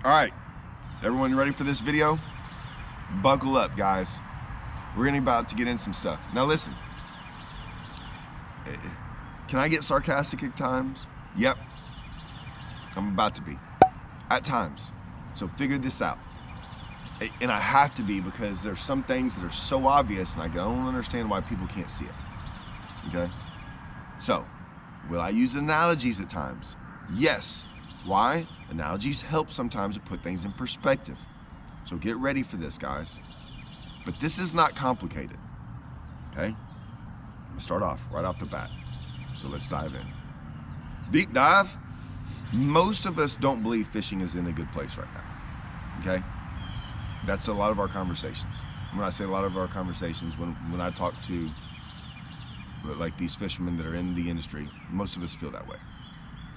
All right, everyone ready for this video? Buckle up, guys. We're about to get in some stuff. Now listen, can I get sarcastic at times? Yep, I'm about to be, at times. So figure this out. And I have to be, because there's some things that are so obvious and I don't understand why people can't see it, okay? So, will I use analogies at times? Yes. Why? Analogies help sometimes to put things in perspective. So get ready for this, guys. But this is not complicated, okay? I'm gonna start off right off the bat. So let's dive in. Deep dive. Most of us don't believe fishing is in a good place right now, okay? That's a lot of our conversations. When I say a lot of our conversations, when I talk to like these fishermen that are in the industry, most of us feel that way,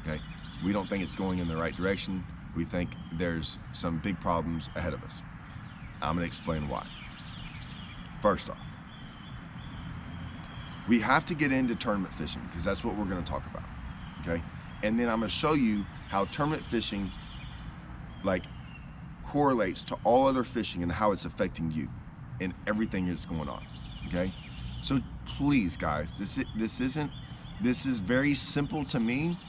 okay? We don't think it's going in the right direction. We think there's some big problems ahead of us. I'm gonna explain why. First off, we have to get into tournament fishing because that's what we're gonna talk about, okay? And then I'm gonna show you how tournament fishing correlates to all other fishing and how it's affecting you and everything that's going on, okay? So please, guys, this is very simple to me,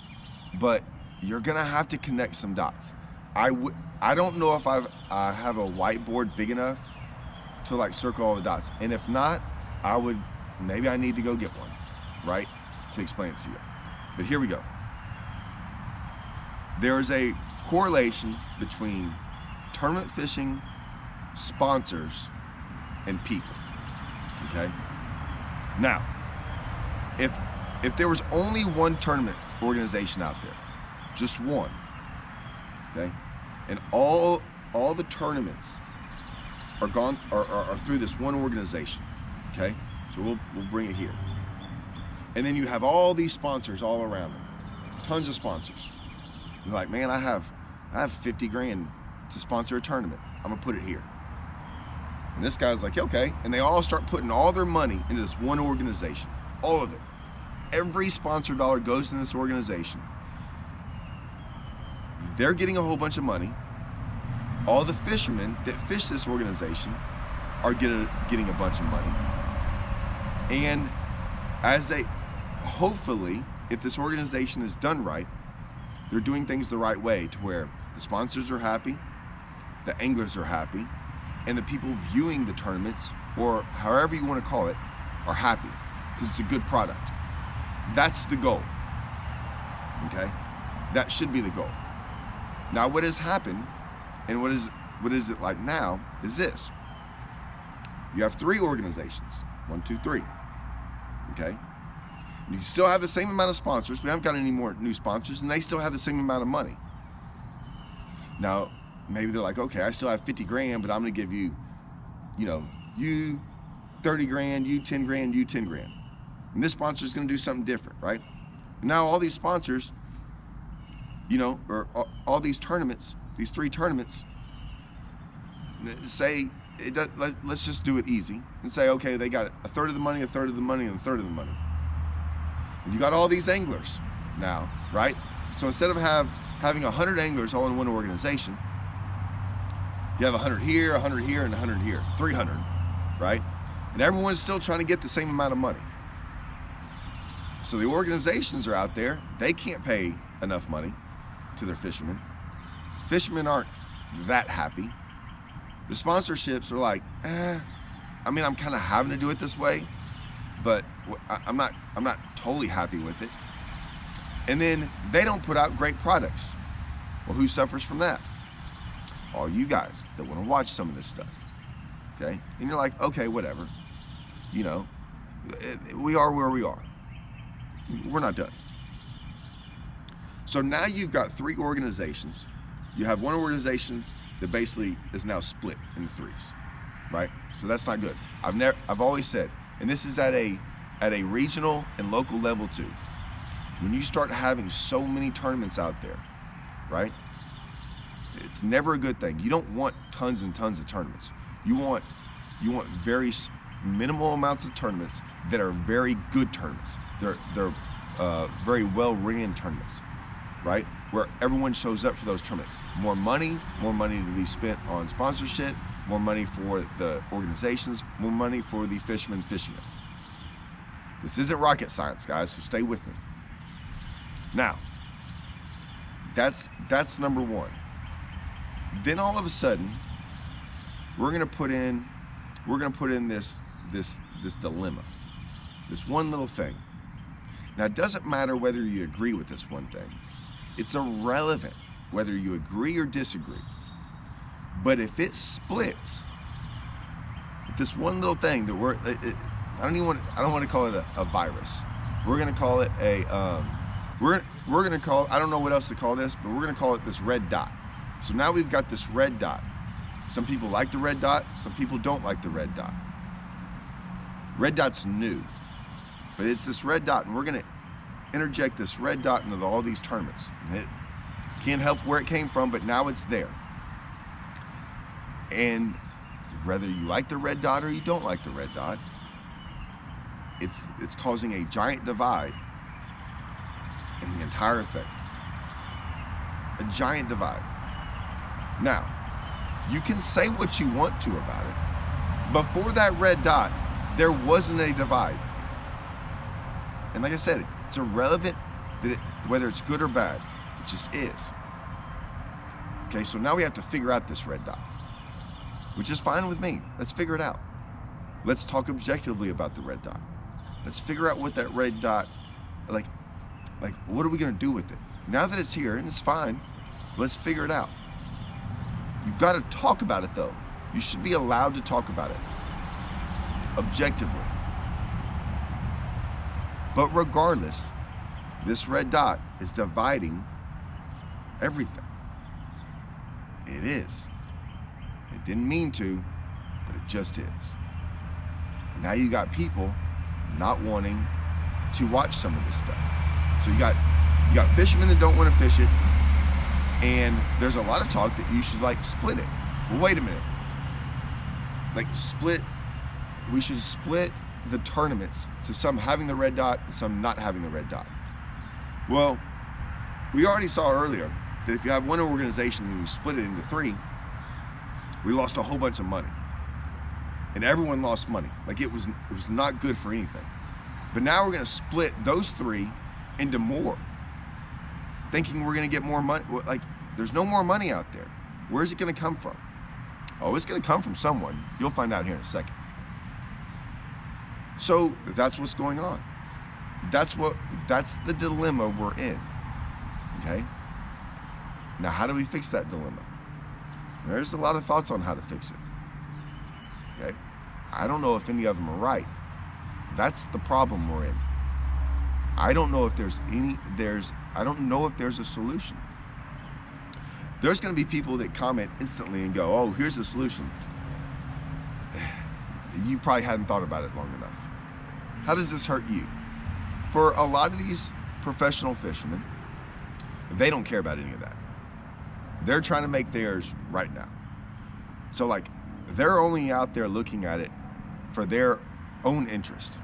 but you're gonna have to connect some dots. I don't know if I have a whiteboard big enough to circle all the dots, and if not, maybe I need to go get one, right, to explain it to you. But here we go. There is a correlation between tournament fishing, sponsors, and people, okay? Now, if there was only one tournament organization out there, just one, okay, and all the tournaments are through this one organization, okay, so we'll bring it here, and then you have all these sponsors all around them, tons of sponsors. You're like, man, I have 50 grand to sponsor a tournament. I'm gonna put it here. And this guy's like, okay, and they all start putting all their money into this one organization, all of it. Every sponsor dollar goes in this organization. They're getting a whole bunch of money. All the fishermen that fish this organization are getting a bunch of money. And hopefully, if this organization is done right, they're doing things the right way to where the sponsors are happy, the anglers are happy, and the people viewing the tournaments, or however you want to call it, are happy because it's a good product. That's the goal, okay? That should be the goal. Now, what has happened, and what is it like now, is this. You have three organizations, 1, 2, 3, okay? You still have the same amount of sponsors. We haven't got any more new sponsors, and they still have the same amount of money. Now, maybe they're like, okay, I still have 50 grand, but I'm gonna give you, you 30 grand, you 10 grand, you 10 grand. And this sponsor is gonna do something different, right? And now all these sponsors, or all these tournaments, these three tournaments, say, let's just do it easy and say, okay, they got a third of the money, a third of the money, and a third of the money. And you got all these anglers now, right? So instead of having 100 anglers all in one organization, you have 100 here, 100 here, and 100 here, 300, right? And everyone's still trying to get the same amount of money. So the organizations are out there, they can't pay enough money to their fishermen. Fishermen aren't that happy. The sponsorships are like, I'm kind of having to do it this way, but I'm not totally happy with it. And then they don't put out great products. Well, who suffers from that? All you guys that want to watch some of this stuff, okay? And you're like, okay, whatever. We are where we are. We're not done. So now you've got three organizations. You have one organization that basically is now split into threes, right? So that's not good. I've always said, and this is at a regional and local level too. When you start having so many tournaments out there, right? It's never a good thing. You don't want tons and tons of tournaments. You want very minimal amounts of tournaments that are very good tournaments. They're very well-ran tournaments, right? where everyone shows up for those tournaments. More money to be spent on sponsorship, more money for the organizations, more money for the fishermen fishing it. This isn't rocket science, guys, so stay with me. Now, that's number one. Then all of a sudden, we're gonna put in this dilemma, this one little thing. Now, it doesn't matter whether you agree with this one thing. It's irrelevant whether you agree or disagree. But if it splits, if this one little thing that I don't want to call it a virus. We're gonna call it a we're gonna call, I don't know what else to call this, but we're gonna call it this red dot. So now we've got this red dot. Some people like the red dot, some people don't like the red dot. Red dot's new, but it's this red dot, and we're gonna interject this red dot into all these tournaments. It can't help where it came from, but now it's there. And whether you like the red dot or you don't like the red dot, it's causing a giant divide in the entire thing. A giant divide. Now, you can say what you want to about it. Before that red dot, there wasn't a divide. And like I said, it's irrelevant whether it's good or bad. It just is. Okay, so now we have to figure out this red dot, which is fine with me. Let's figure it out. Let's talk objectively about the red dot. Let's figure out what that red dot, like what are we gonna do with it? Now that it's here and it's fine, let's figure it out. You've got to talk about it though. You should be allowed to talk about it objectively. But regardless, this red dot is dividing everything. It is. It didn't mean to, but it just is. And now you got people not wanting to watch some of this stuff. So you got fishermen that don't want to fish it, and there's a lot of talk that you should like split it. Well, wait a minute. Like we should split the tournaments to some having the red dot and some not having the red dot. Well, we already saw earlier that if you have one organization and you split it into three, we lost a whole bunch of money. And everyone lost money. Like it was not good for anything. But now we're gonna split those three into more, thinking we're gonna get more money. Like there's no more money out there. Where's it gonna come from? Oh, it's gonna come from someone. You'll find out here in a second. So that's what's going on. That's the dilemma we're in. Okay? Now how do we fix that dilemma? There's a lot of thoughts on how to fix it. Okay? I don't know if any of them are right. That's the problem we're in. I don't know if there's a solution. There's going to be people that comment instantly and go, oh, here's the solution. You probably hadn't thought about it long enough. How does this hurt you? For a lot of these professional fishermen, they don't care about any of that. They're trying to make theirs right now. So like, they're only out there looking at it for their own interest.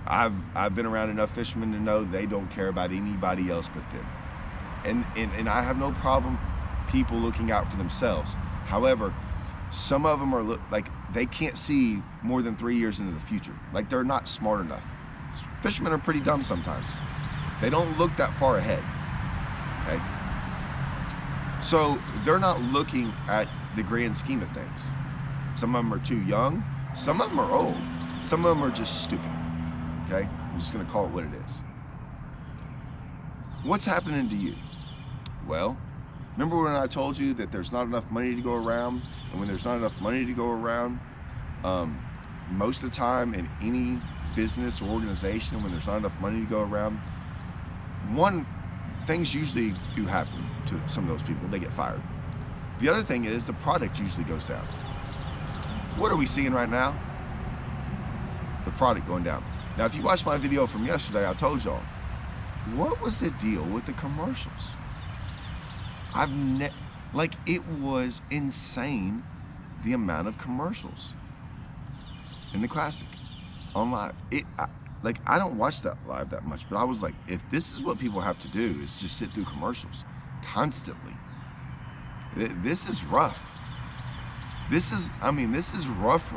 I've been around enough fishermen to know they don't care about anybody else but them. And I have no problem people looking out for themselves. However, some of them are like they can't see more than 3 years into the future. Like they're not smart enough. Fishermen are pretty dumb sometimes. They don't look that far ahead. Okay? So they're not looking at the grand scheme of things. Some of them are too young. Some of them are old. Some of them are just stupid. Okay? I'm just going to call it what it is. What's happening to you? Well, remember when I told you that there's not enough money to go around? And when there's not enough money to go around, most of the time in any business or organization, when there's not enough money to go around, things usually do happen to some of those people. They get fired. The other thing is the product usually goes down. What are we seeing right now? The product going down. Now, if you watched my video from yesterday, I told y'all, what was the deal with the commercials? It was insane the amount of commercials in the Classic on live. I don't watch that live that much, but I was like, if this is what people have to do is just sit through commercials, constantly. This is rough. This is rough.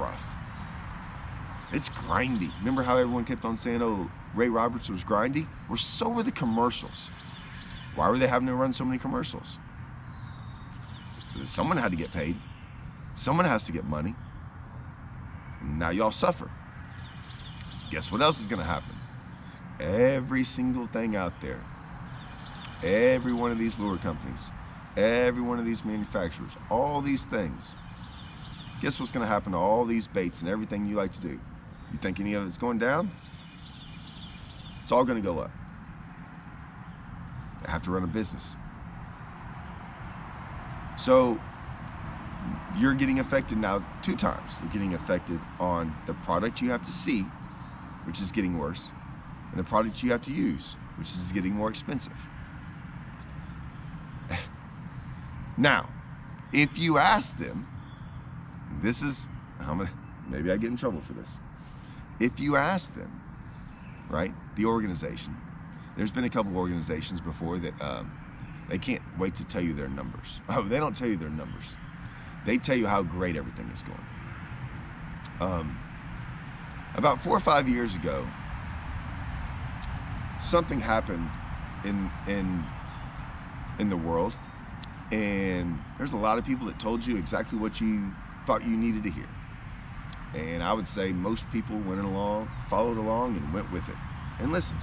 It's grindy. Remember how everyone kept on saying, oh, Ray Roberts was grindy? Well, so were the commercials. Why were they having to run so many commercials? Because someone had to get paid. Someone has to get money. And now y'all suffer. Guess what else is going to happen? Every single thing out there, every one of these lure companies, every one of these manufacturers, all these things, guess what's going to happen to all these baits and everything you like to do? You think any of it's going down? It's all going to go up. They have to run a business. So you're getting affected now 2 times. You're getting affected on the product you have to see, which is getting worse, and the product you have to use, which is getting more expensive. Now, if you ask them, maybe I get in trouble for this. If you ask them, right, the organization, there's been a couple organizations before that they can't wait to tell you their numbers. Oh, they don't tell you their numbers. They tell you how great everything is going. About 4 or 5 years ago, something happened in the world, and there's a lot of people that told you exactly what you thought you needed to hear. And I would say most people followed along and went with it and listened.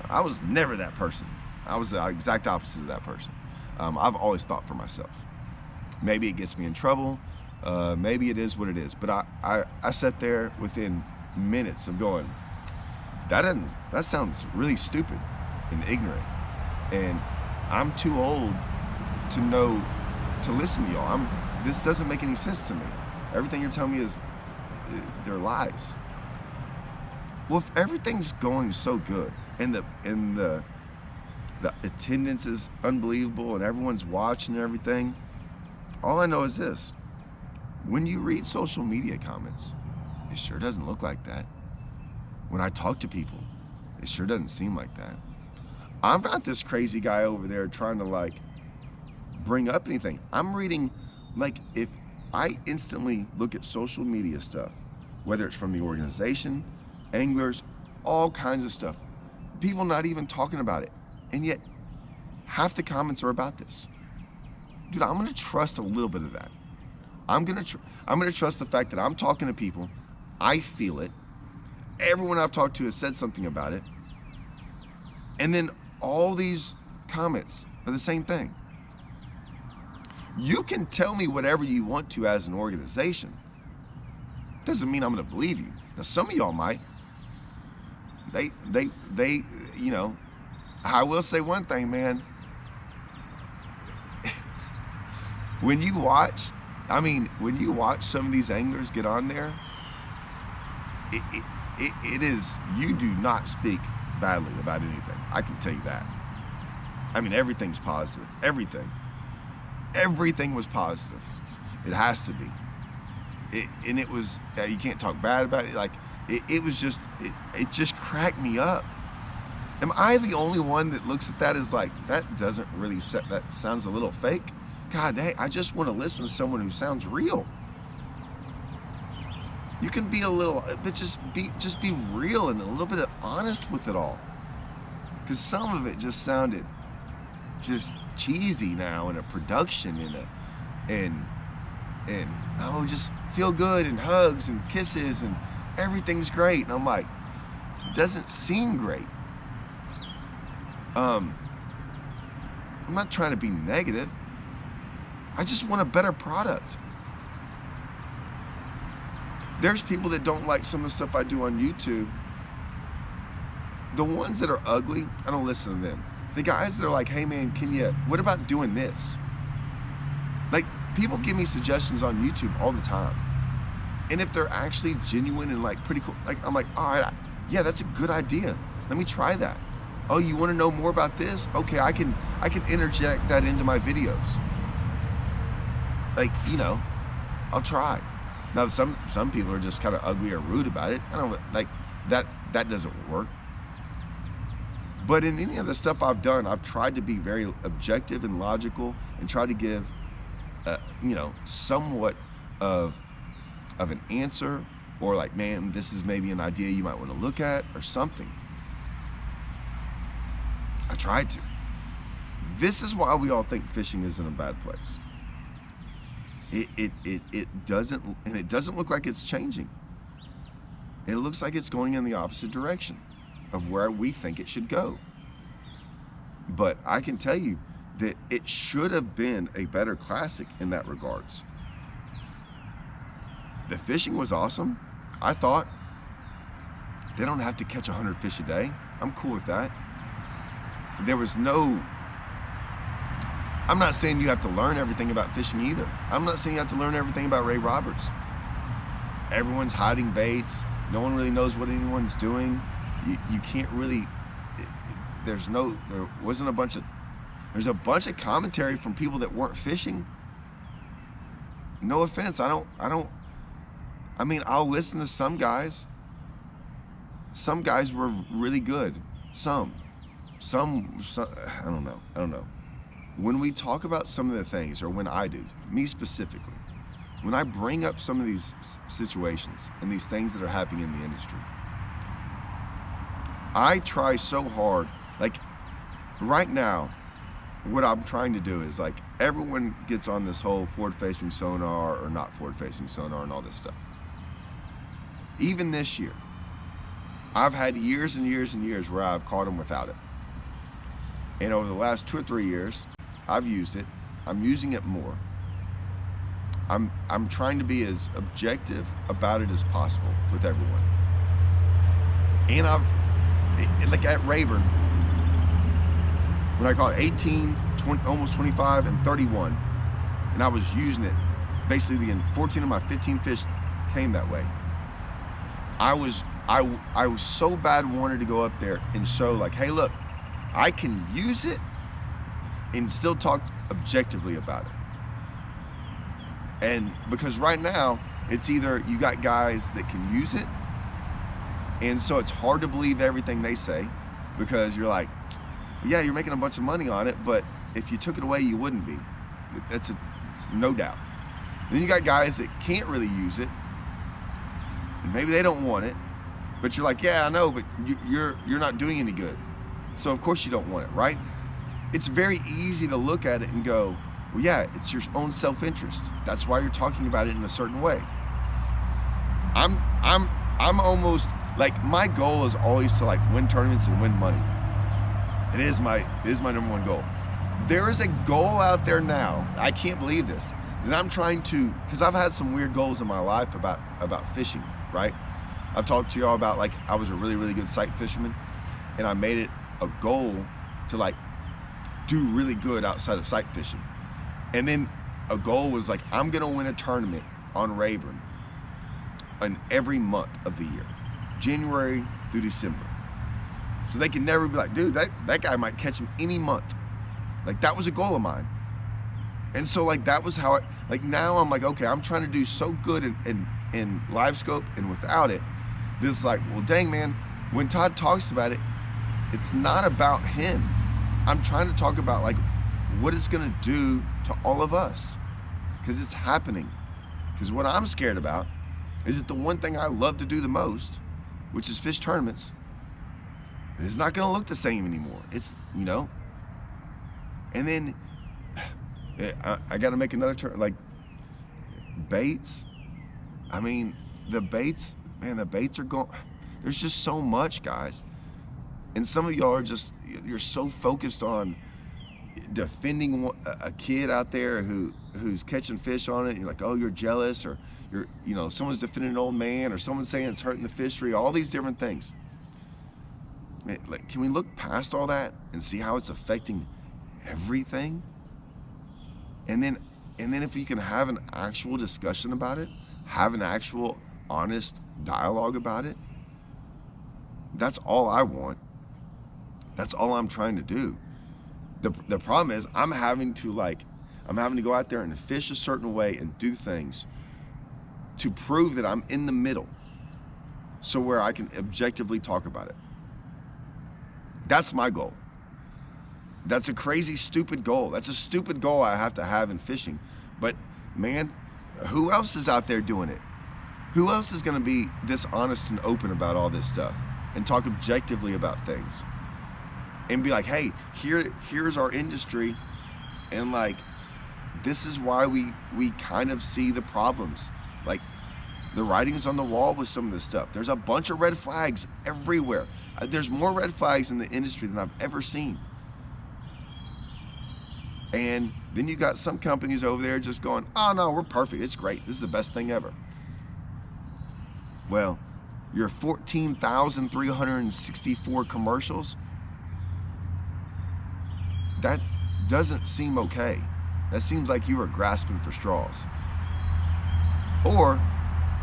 I was never that person. I was the exact opposite of that person. I've always thought for myself. Maybe it gets me in trouble. Maybe it is what it is. But I sat there within minutes of going, that sounds really stupid and ignorant. And I'm too old to know to listen to y'all. This doesn't make any sense to me. Everything you're telling me they're lies. Well, if everything's going so good and the attendance is unbelievable and everyone's watching and everything, all I know is this: when you read social media comments, it sure doesn't look like that. When I talk to people, it sure doesn't seem like that. I'm not this crazy guy over there trying to bring up anything. I'm reading, if I instantly look at social media stuff, whether it's from the organization, anglers, all kinds of stuff, people not even talking about it, and yet half the comments are about this. Dude, I'm gonna trust a little bit of that. I'm gonna trust the fact that I'm talking to people, I feel it, everyone I've talked to has said something about it, and then all these comments are the same thing. You can tell me whatever you want to as an organization. Doesn't mean I'm gonna believe you. Now, some of y'all might. They, I will say one thing, man. When you watch some of these anglers get on there, it is, you do not speak badly about anything. I can tell you that. Everything's positive. Everything was positive. It has to be. And it was, you can't talk bad about it. It was just, it just cracked me up. Am I the only one that looks at that as that doesn't really that sounds a little fake? God, hey, I just want to listen to someone who sounds real. You can be a little, but just be real and a little bit honest with it all. Because some of it just sounded just cheesy now in a production and just feel good and hugs and kisses and everything's great. And I'm like, it doesn't seem great. I'm not trying to be negative. I just want a better product. There's people that don't like some of the stuff I do on YouTube. The ones that are ugly, I don't listen to them. The guys that are like, hey man, what about doing this? People give me suggestions on YouTube all the time. And if they're actually genuine and pretty cool, I'm like, all right, yeah, that's a good idea. Let me try that. Oh, you want to know more about this? Okay, I can interject that into my videos. I'll try. Now, some people are just kind of ugly or rude about it. I don't that doesn't work. But in any of the stuff I've done, I've tried to be very objective and logical and try to give, somewhat of an answer, or like, man, this is maybe an idea you might want to look at or something. I tried to. This is why we all think fishing is in a bad place. It doesn't look like it's changing. It looks like it's going in the opposite direction of where we think it should go. But I can tell you that it should have been a better classic in that regards. The fishing was awesome. I thought they don't have to catch 100 fish a day. I'm cool with that. There was no, I'm not saying you have to learn everything about fishing either. I'm not saying you have to learn everything about Ray Roberts. Everyone's hiding baits. No one really knows what anyone's doing. You can't really, there's a bunch of commentary from people that weren't fishing. No offense, I mean, I'll listen to some guys. Some guys were really good. Some, I don't know. When we talk about some of the things, or when I do, me specifically, when I bring up some of these situations and these things that are happening in the industry, I try so hard. Like right now, what I'm trying to do is, like, everyone gets on this whole forward-facing sonar or not forward-facing sonar and all this stuff. Even this year, I've had years and years and years where I've caught them without it. And over the last 2 or 3 years, I've used it. I'm using it more. I'm trying to be as objective about it as possible with everyone. And like at Rayburn, when I caught 18, 20, almost 25, and 31, and I was using it, basically 14 of my 15 fish came that way. I was so bad wanted to go up there and show, like, hey, look, I can use it and still talk objectively about it. And because right now, it's either you got guys that can use it, and so it's hard to believe everything they say, because you're like, yeah, you're making a bunch of money on it, but if you took it away, you wouldn't be. It's no doubt. And then you got guys that can't really use it, and maybe they don't want it, but you're like, yeah, I know, but you're not doing any good. So of course you don't want it, right? It's very easy to look at it and go, well, yeah, it's your own self-interest. That's why you're talking about it in a certain way. I'm almost like, my goal is always to, like, win tournaments and win money. It is my number one goal. There is a goal out there now, I can't believe this, and I'm trying to, because I've had some weird goals in my life about fishing, right? I've talked to y'all about, like, I was a really, really good sight fisherman, and I made it a goal to, like, do really good outside of sight fishing. And then a goal was, like, I'm gonna win a tournament on Rayburn in every month of the year, January through December. So they can never be like, dude, that guy might catch him any month. Like, that was a goal of mine. And so, like, that was how like, now I'm like, okay, I'm trying to do so good in live scope and without it. This, like, well, dang, man, when Todd talks about it, it's not about him. I'm trying to talk about, like, what it's gonna do to all of us, because it's happening. Because what I'm scared about is that the one thing I love to do the most, which is fish tournaments, it's not gonna look the same anymore. It's, and then I gotta make another turn, like, baits. I mean, the baits, man, the baits are going, there's just so much, guys. And some of y'all are just, you're so focused on defending a kid out there who's catching fish on it. You're like, oh, you're jealous, or someone's defending an old man, or someone's saying it's hurting the fishery, all these different things. Like, can we look past all that and see how it's affecting everything? And then if you can have an actual discussion about it, have an actual honest dialogue about it, that's all I want. That's all I'm trying to do. The problem is I'm having to go out there and fish a certain way and do things to prove that I'm in the middle, so where I can objectively talk about it. That's my goal. That's a crazy, stupid goal. That's a stupid goal I have to have in fishing. But man, who else is out there doing it? Who else is going to be this honest and open about all this stuff and talk objectively about things and be like, hey, here's our industry, and like, this is why we kind of see the problems. Like, the writing's on the wall with some of this stuff. There's a bunch of red flags everywhere. There's more red flags in the industry than I've ever seen. And then you got some companies over there just going, oh no, we're perfect, it's great, this is the best thing ever. Well, your 14,364 commercials, that doesn't seem okay. That seems like you were grasping for straws. Or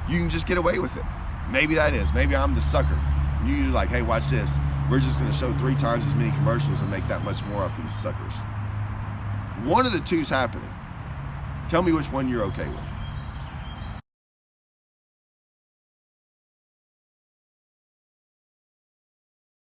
you can just get away with it. Maybe that is. Maybe I'm the sucker. You're like, hey, watch this. We're just going to show 3 times as many commercials and make that much more off these suckers. One of the two's happening. Tell me which one you're okay with.